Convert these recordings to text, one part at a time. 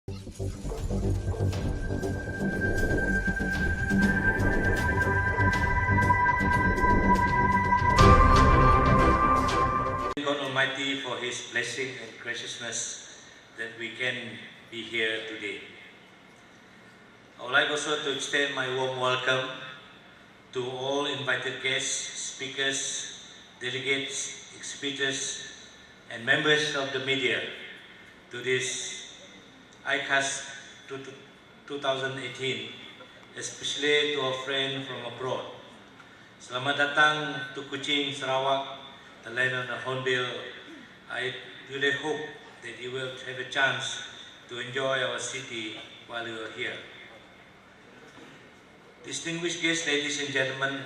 God Almighty for His blessing and graciousness that we can be here today. I would like also to extend my warm welcome to all invited guests, speakers, delegates, exhibitors, and members of the media to this ICAS 2018, especially to our friend from abroad. Selamat datang to Kuching, Sarawak, the land of the Hornbill. I really hope that you will have a chance to enjoy our city while you are here. Distinguished guests, ladies and gentlemen,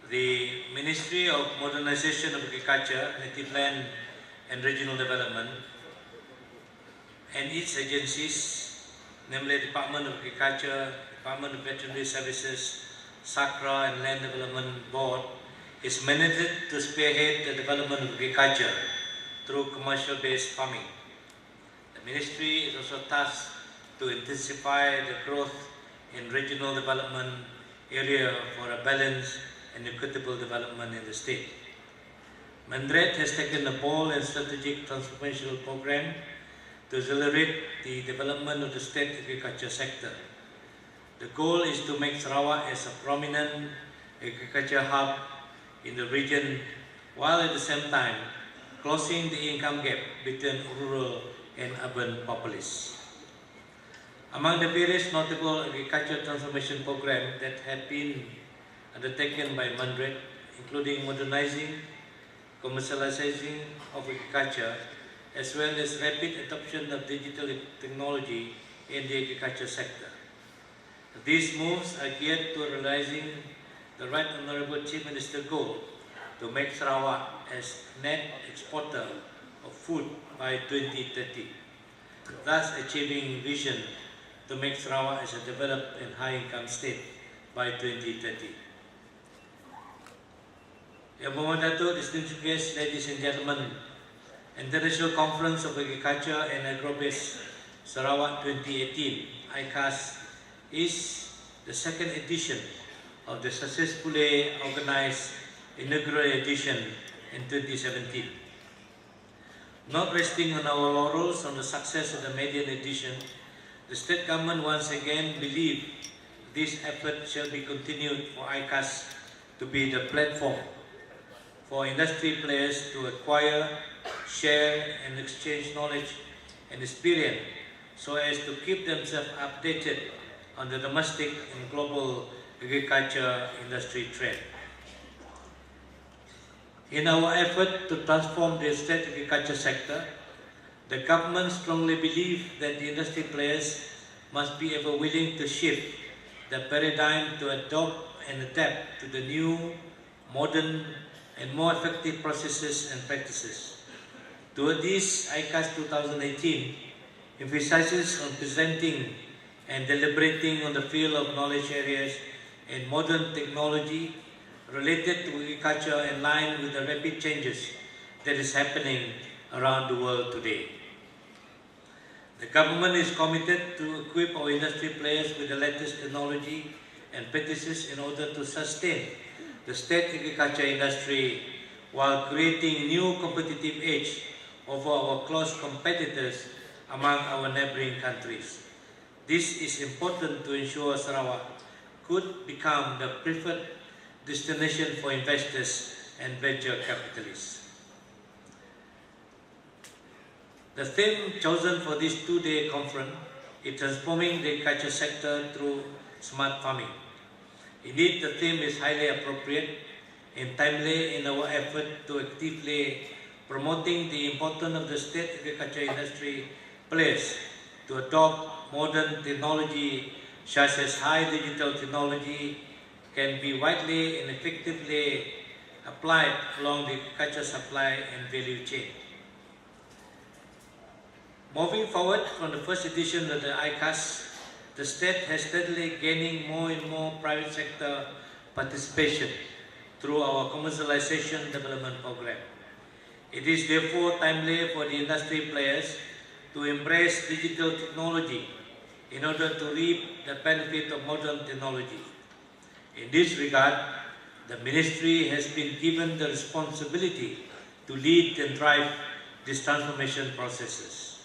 the Ministry of Modernization of Agriculture, Native Land and Regional Development and its agencies, namely Department of Agriculture, Department of Veterinary Services, SACRA and Land Development Board, is mandated to spearhead the development of agriculture through commercial-based farming. The Ministry is also tasked to intensify the growth in regional development area for a balanced and equitable development in the state. Mandret has taken the bold and strategic transformational program to accelerate the development of the state agriculture sector. The goal is to make Sarawak as a prominent agriculture hub in the region, while at the same time closing the income gap between rural and urban populace. Among the various notable agriculture transformation programs that have been undertaken by Mandret, including modernizing, commercializing of agriculture, as well as rapid adoption of digital technology in the agriculture sector. These moves are geared to realizing the Right Honourable Chief Minister's goal to make Sarawak as net exporter of food by 2030, thus achieving vision to make Sarawak as a developed and high-income state by 2030. Yang Berhormat Datuk, distinguished guests, ladies and gentlemen, International Conference of Agriculture and Agrobase Sarawak 2018, ICAS, is the second edition of the successfully organized inaugural edition in 2017. Not resting on our laurels on the success of the maiden edition, the state government once again believed this effort shall be continued for ICAS to be the platform for industry players to acquire, share and exchange knowledge and experience so as to keep themselves updated on the domestic and global agriculture industry trend. In our effort to transform the state agriculture sector, the government strongly believes that the industry players must be ever willing to shift the paradigm to adopt and adapt to the new, modern and more effective processes and practices. Toward this, ICAS 2018 emphasizes on presenting and deliberating on the field of knowledge areas and modern technology related to agriculture in line with the rapid changes that is happening around the world today. The government is committed to equip our industry players with the latest technology and practices in order to sustain the state agriculture industry while creating new competitive edge over our close competitors among our neighboring countries. This is important to ensure Sarawak could become the preferred destination for investors and venture capitalists. The theme chosen for this two-day conference is transforming the agriculture sector through smart farming. Indeed, the theme is highly appropriate and timely in our effort to actively promoting the importance of the state agriculture industry players to adopt modern technology such as high digital technology can be widely and effectively applied along the agriculture supply and value chain. Moving forward from the first edition of the ICAS, the state has steadily gaining more and more private sector participation through our commercialization development program. It is therefore timely for the industry players to embrace digital technology in order to reap the benefit of modern technology. In this regard, the Ministry has been given the responsibility to lead and drive these transformation processes.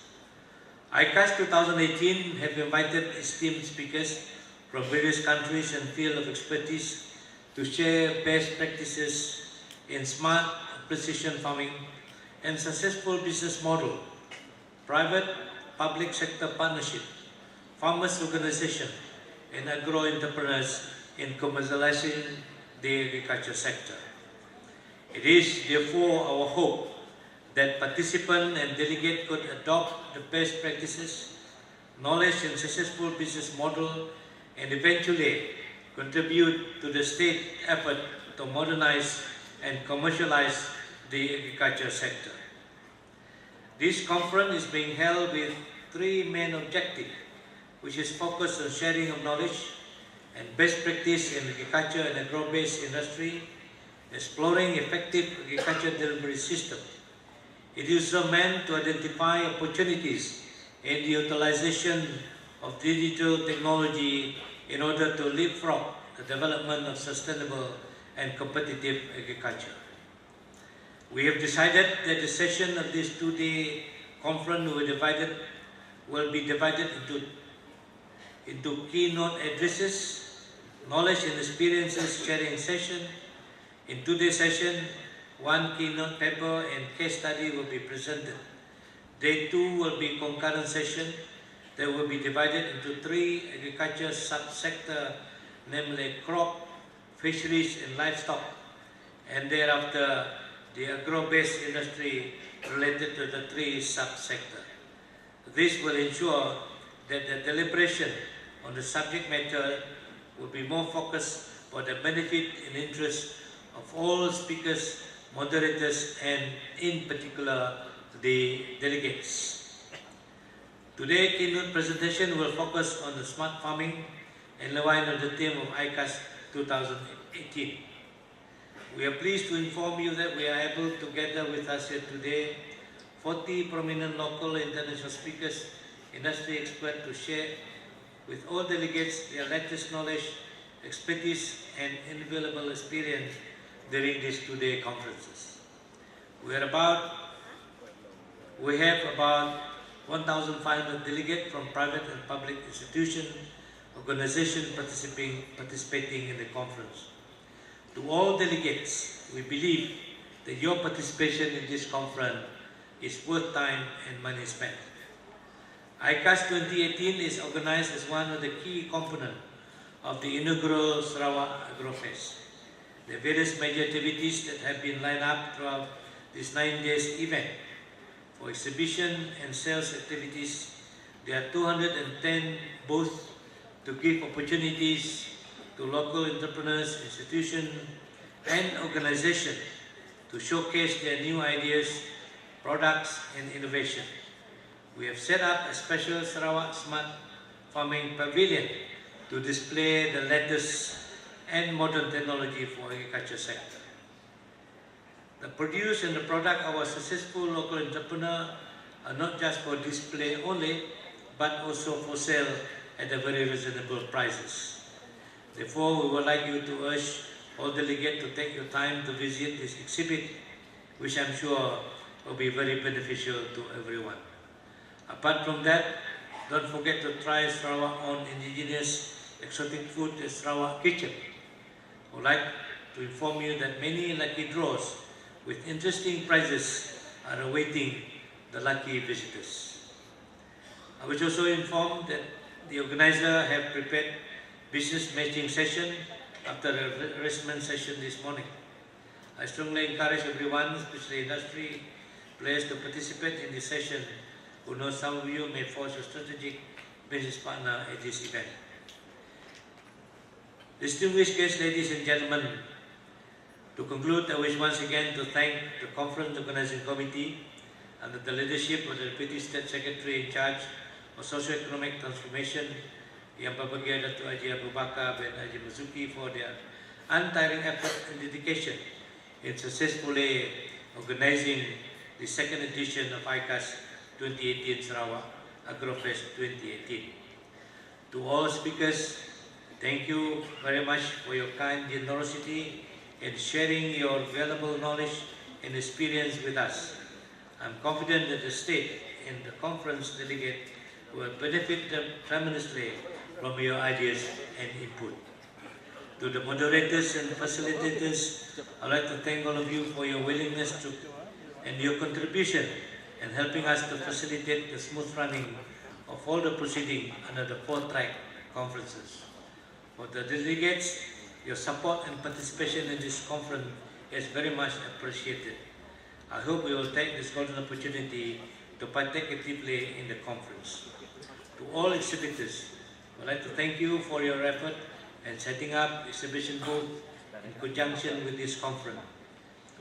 ICAS 2018 have invited esteemed speakers from various countries and fields of expertise to share best practices in smart precision farming and successful business model, private-public sector partnership, farmers' organization, and agro-entrepreneurs in commercializing the agriculture sector. It is therefore our hope that participants and delegates could adopt the best practices, knowledge and successful business model, and eventually contribute to the state effort to modernize and commercialize the agriculture sector. This conference is being held with three main objectives, which is focused on sharing of knowledge and best practice in agriculture and agro-based industry, exploring effective agriculture delivery system. It is also meant to identify opportunities in the utilization of digital technology in order to leapfrog the development of sustainable and competitive agriculture. We have decided that the session of this two-day conference will be divided into keynote addresses, knowledge and experiences sharing session. In today's session, one keynote paper and case study will be presented. Day 2 will be concurrent session that will be divided into 3 agriculture sub-sector, namely crop, fisheries and livestock, and thereafter the agro-based industry related to the 3 sub-sectors. This will ensure that the deliberation on the subject matter will be more focused for the benefit and interest of all speakers, moderators, and in particular the delegates. Today's keynote presentation will focus on the smart farming and line of the theme of ICAS 2018. We are pleased to inform you that we are able to gather with us here today 40 prominent local and international speakers, industry experts to share with all delegates their latest knowledge, expertise, and invaluable experience during these two-day conferences. We have about 1,500 delegates from private and public institutions, organizations participating in the conference. To all delegates, we believe that your participation in this conference is worth time and money spent. ICAS 2018 is organized as one of the key components of the inaugural Sarawak AgroFest. The various major activities that have been lined up throughout this 9 days event. For exhibition and sales activities, there are 210 booths to give opportunities to local entrepreneurs, institutions, and organizations to showcase their new ideas, products, and innovation. We have set up a special Sarawak Smart Farming Pavilion to display the latest and modern technology for agriculture sector. The produce and the product of our successful local entrepreneur are not just for display only, but also for sale at a very reasonable prices. Therefore, we would like you to urge all delegates to take your time to visit this exhibit, which I'm sure will be very beneficial to everyone. Apart from that, don't forget to try Sarawak's own indigenous exotic food at Sarawak Kitchen. I would like to inform you that many lucky draws with interesting prizes are awaiting the lucky visitors. I was also informed that the organizer have prepared business matching session after the refreshment session this morning. I strongly encourage everyone, especially industry players, to participate in this session, who knows some of you may forge a strategic business partner at this event. Distinguished guests, ladies and gentlemen, to conclude, I wish once again to thank the Conference Organizing Committee under the leadership of the Deputy State Secretary in charge of Socio-Economic Transformation, Yang Berbahagia Datuk Haji Abu Bakar bin Haji Mazuki, for their untiring effort and dedication in successfully organizing the second edition of ICAS 2018 Sarawak AgroFest 2018. To all speakers, thank you very much for your kind generosity in sharing your valuable knowledge and experience with us. I'm confident that the state and the conference delegate will benefit tremendously from your ideas and input. To the moderators and facilitators, I'd like to thank all of you for your willingness to and your contribution in helping us to facilitate the smooth running of all the proceedings under the 4-track conferences. For the delegates, your support and participation in this conference is very much appreciated. I hope we will take this golden opportunity to partake actively in the conference. To all exhibitors, I'd like to thank you for your effort in setting up exhibition booth in conjunction with this conference.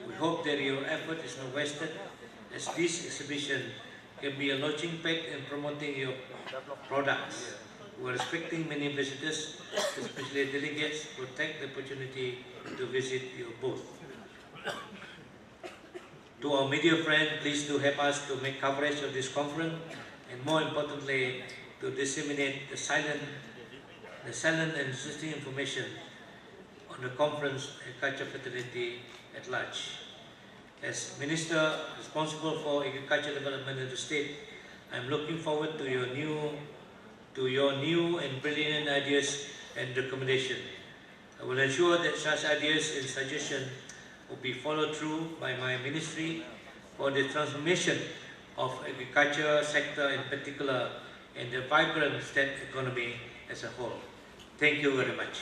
We hope that your effort is not wasted, as this exhibition can be a launching pad in promoting your products. We are expecting many visitors, especially delegates, who take the opportunity to visit your booth. To our media friends, please do help us to make coverage of this conference, and more importantly, to disseminate the silent and interesting information on the conference and culture fraternity at large. As Minister responsible for agricultural development in the state, I am looking forward to your new and brilliant ideas and recommendation. I will ensure that such ideas and suggestions will be followed through by my ministry for the transformation of agriculture sector in particular and the vibrant state economy as a whole. Thank you very much.